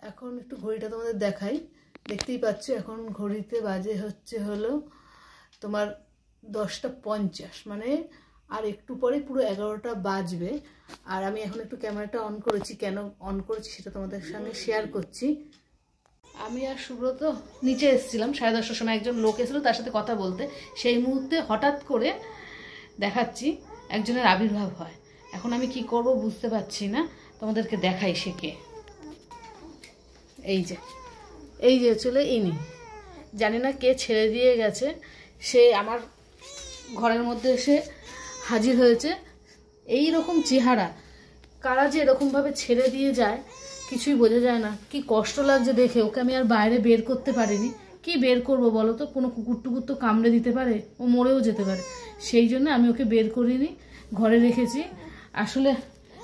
এখন একটু ঘড়িটা তোমাদের দেখাই। দেখতেই পাচ্ছ এখন ঘড়িতে বাজে হলো তোমার 10:50, মানে আর একটু পরে পুরো 11টা বাজবে। আর আমি এখন একটু ক্যামেরাটা অন করেছি, কেন অন করেছি সেটা তোমাদের সঙ্গে শেয়ার করছি। আমি আর সুব্রত নিচে এসেছিলাম 10:30টার সময়, একজন লোক এসেছিল তার সাথে কথা বলতে। সেই মুহূর্তে হঠাৎ করে দেখাচ্ছি একজনের আবির্ভাব হয়। এখন আমি কি করব বুঝতে পারছি না, তোমাদেরকে দেখাই সে কে। এই যে চলে ইনি, জানি না কে ছেড়ে দিয়ে গেছে, সে আমার ঘরের মধ্যে এসে হাজির হয়েছে। এই রকম চেহারা, কারা যে এরকমভাবে ছেড়ে দিয়ে যায় কিছুই বোঝা যায় না। কি কষ্ট লাগছে দেখে। ওকে আমি আর বাইরে বের করতে পারিনি। কি বের করব বলো তো, কোনো কুকুর টুকুর তো কামড়ে দিতে পারে, ও মরেও যেতে পারে। সেই জন্য আমি ওকে বের করিনি, ঘরে রেখেছি। আসলে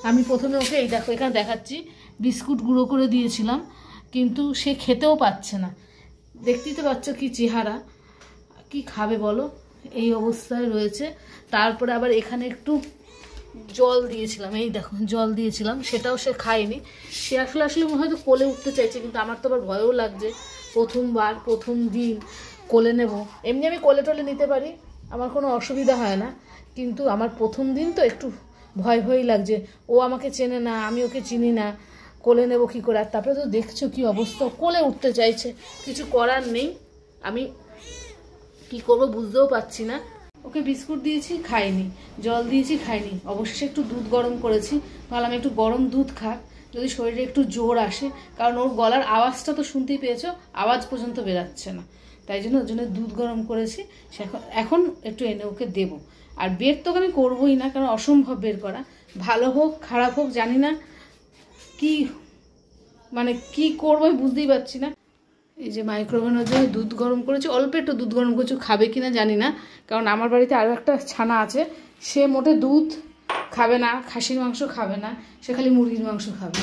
আমি প্রথমে ওকে এই দেখো এখানে দেখাচ্ছি, বিস্কুট গুঁড়ো করে দিয়েছিলাম, কিন্তু সে খেতেও পাচ্ছে না। দেখতেই তো পাচ্ছ কি চেহারা, কি খাবে বলো, এই অবস্থায় রয়েছে। তারপরে আবার এখানে একটু জল দিয়েছিলাম, এই দেখো জল দিয়েছিলাম, সেটাও সে খায়নি। সে আসলে হয়তো কোলে উঠতে চাইছে, কিন্তু আমার তো আবার ভয়ও লাগছে। প্রথম দিন কোলে নেব। এমনি আমি কোলে টোলে নিতে পারি, আমার কোনো অসুবিধা হয় না, কিন্তু আমার প্রথম দিন তো একটু ভয় লাগছে। ও আমাকে চেনে না, আমি ওকে চিনি না, কোলে নেব কী করে। আর তারপরে তো দেখছো কি অবস্থা, কোলে উঠতে চাইছে। কিছু করার নেই, আমি কি করবো বুঝতেও পারছি না। ওকে বিস্কুট দিয়েছি খাইনি, জল দিয়েছি খাইনি, অবশেষে একটু দুধ গরম করেছি, ভাবলাম একটু গরম দুধ খাক, যদি শরীরে একটু জোর আসে। কারণ ওর গলার আওয়াজটা তো শুনতেই পেয়েছো, আওয়াজ পর্যন্ত বেরাচ্ছে না। তাই জন্য ওর জন্য দুধ গরম করেছি, এখন একটু এনে ওকে দেবো। আর বের তো আমি করবোই না, কারণ অসম্ভব বের করা। ভালো হোক খারাপ হোক জানি না, কি করবো বুঝতেই পারছি না। এই যে মাইক্রোওভেনের জন্য দুধ গরম করেছি, অল্প একটু দুধ গরম করেছি, খাবে কিনা জানি না। কারণ আমার বাড়িতে আরও একটা ছানা আছে, সে মোটে দুধ খাবে না, খাসির মাংস খাবে না, সে খালি মুরগির মাংস খাবে।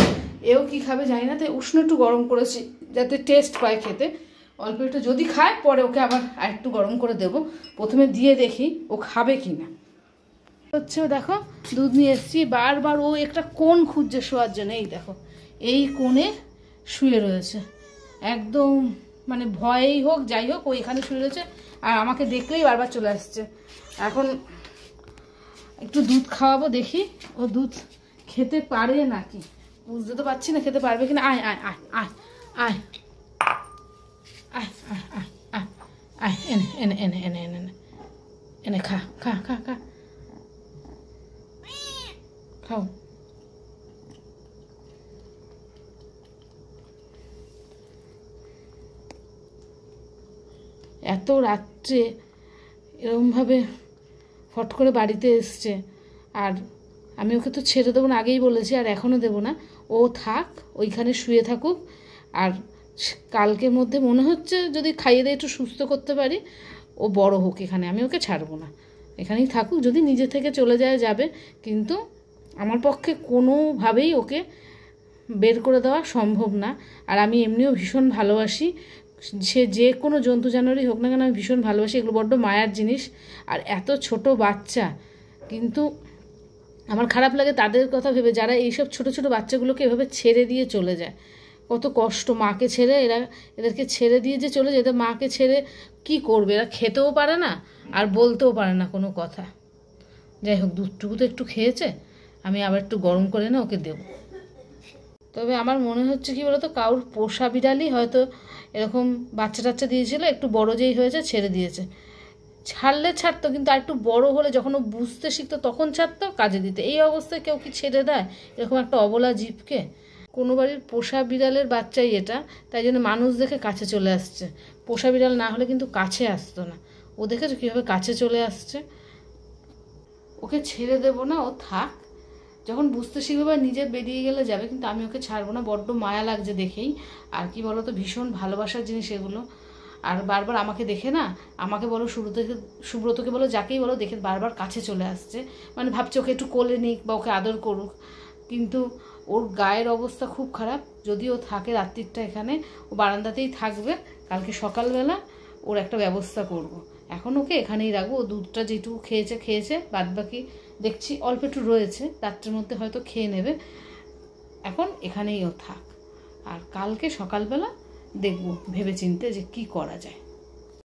এও কি খাবে জানি না, তাই উষ্ণ একটু গরম করেছি যাতে টেস্ট পায় খেতে। অল্প একটু যদি খায় পরে ওকে আবার আরেকটু গরম করে দেবো। প্রথমে দিয়ে দেখি ও খাবে কি না। দেখো দুধ নিয়ে এসেছি, বারবার ও একটা কোণ খুঁজছে শোয়ার জন্য। এই দেখো এই কোণে শুয়ে রয়েছে, একদম ভয়েই হোক যাই হোক ও এখানে শুয়ে রয়েছে, আর আমাকে দেখলেই বারবার চলে আসছে। এখন একটু দুধ খাওয়াবো, দেখি ও দুধ খেতে পারে নাকি, বুঝতে তো পারছি না খেতে পারবে কিনা। আয় আয় আয় আয় আয় আয় আয় আয় আয় আয়, এনে এনে এনে এনে এনে এনে এনে খা খা খা খা খাও। এত রাত্রে এরকমভাবে ফট করে বাড়িতে এসছে, আর আমি ওকে তো ছেড়ে দেবো না, আগেই বলেছি, আর এখনও দেবো না। ও থাক, ওইখানে শুয়ে থাকুক। আর কালকের মধ্যে মনে হচ্ছে যদি খাইয়ে দিয়ে একটু সুস্থ করতে পারি, ও বড় হোক এখানে, আমি ওকে ছাড়বো না, এখানেই থাকুক। যদি নিজে থেকে চলে যায় যাবে, কিন্তু আমার পক্ষে কোনোভাবেই ওকে বের করে দেওয়া সম্ভব না। আর আমি এমনিও ভীষণ ভালোবাসি, সে যে কোনো জন্তু জানোয়ারই হোক না কেন আমি ভীষণ ভালোবাসি, এগুলো বড্ড মায়ার জিনিস। আর এত ছোট বাচ্চা, কিন্তু আমার খারাপ লাগে তাদের কথা ভেবে যারা এইসব ছোট ছোট বাচ্চাগুলোকে এভাবে ছেড়ে দিয়ে চলে যায়। কত কষ্ট, মাকে ছেড়ে এদেরকে ছেড়ে দিয়ে যে চলে যায়, মাকে ছেড়ে কি করবে, এরা খেতেও পারে না আর বলতেও পারে না কোনো কথা। যাই হোক দুধটুকু তো একটু খেয়েছে, আমি আবার একটু গরম করে না ওকে দেবো। তবে আমার মনে হচ্ছে কি বলতো, কারুর পোষা বিড়ালই হয়তো এরকম বাচ্চা টাচ্চা দিয়েছিল, একটু বড় যেই হয়েছে ছেড়ে দিয়েছে। ছাড়লে ছাড়তো, কিন্তু আর একটু বড় হলে যখন ও বুঝতে শিখতো তখন ছাড়তো, কাজে দিতে। এই অবস্থায় কেউ কি ছেড়ে দেয় এরকম একটা অবলা জীবকে? কোনো বাড়ির পোষা বিড়ালের বাচ্চাই এটা, তাই জন্য মানুষ দেখে কাছে চলে আসছে। পোষা বিড়াল না হলে কিন্তু কাছে আসতো না। ও দেখেছো কীভাবে কাছে চলে আসছে। ওকে ছেড়ে দেবো না, ও থাক, যখন বুঝতে শিখবে বা নিজে বেরিয়ে গেলে যাবে, কিন্তু আমি ওকে ছাড়বো না। বড্ড মায়া লাগছে দেখেই। আর কি বলো তো, ভীষণ ভালোবাসার জিনিস এগুলো। আর বারবার আমাকে দেখে না, আমাকে বলো সুব্রতকে বলো, যাকেই বলো, দেখে বারবার কাছে চলে আসছে, ভাবছে ওকে একটু কোলে নিক বা ওকে আদর করুক। কিন্তু ওর গায়ের অবস্থা খুব খারাপ। যদি ও থাকে রাত্রিটা এখানে, ও বারান্দাতেই থাকবে, কালকে সকালবেলা ওর একটা ব্যবস্থা করব। এখন ওকে এখানেই রাখবো। ও দুধটা যেটুকু খেয়েছে, বাদবাকি দেখছি অল্প একটু রয়েছে, রাত্রের মধ্যে হয়তো খেয়ে নেবে। এখন এখানেই ও থাক। আর কালকে সকালবেলা দেখব ভেবেচিন্তে যে কি করা যায়।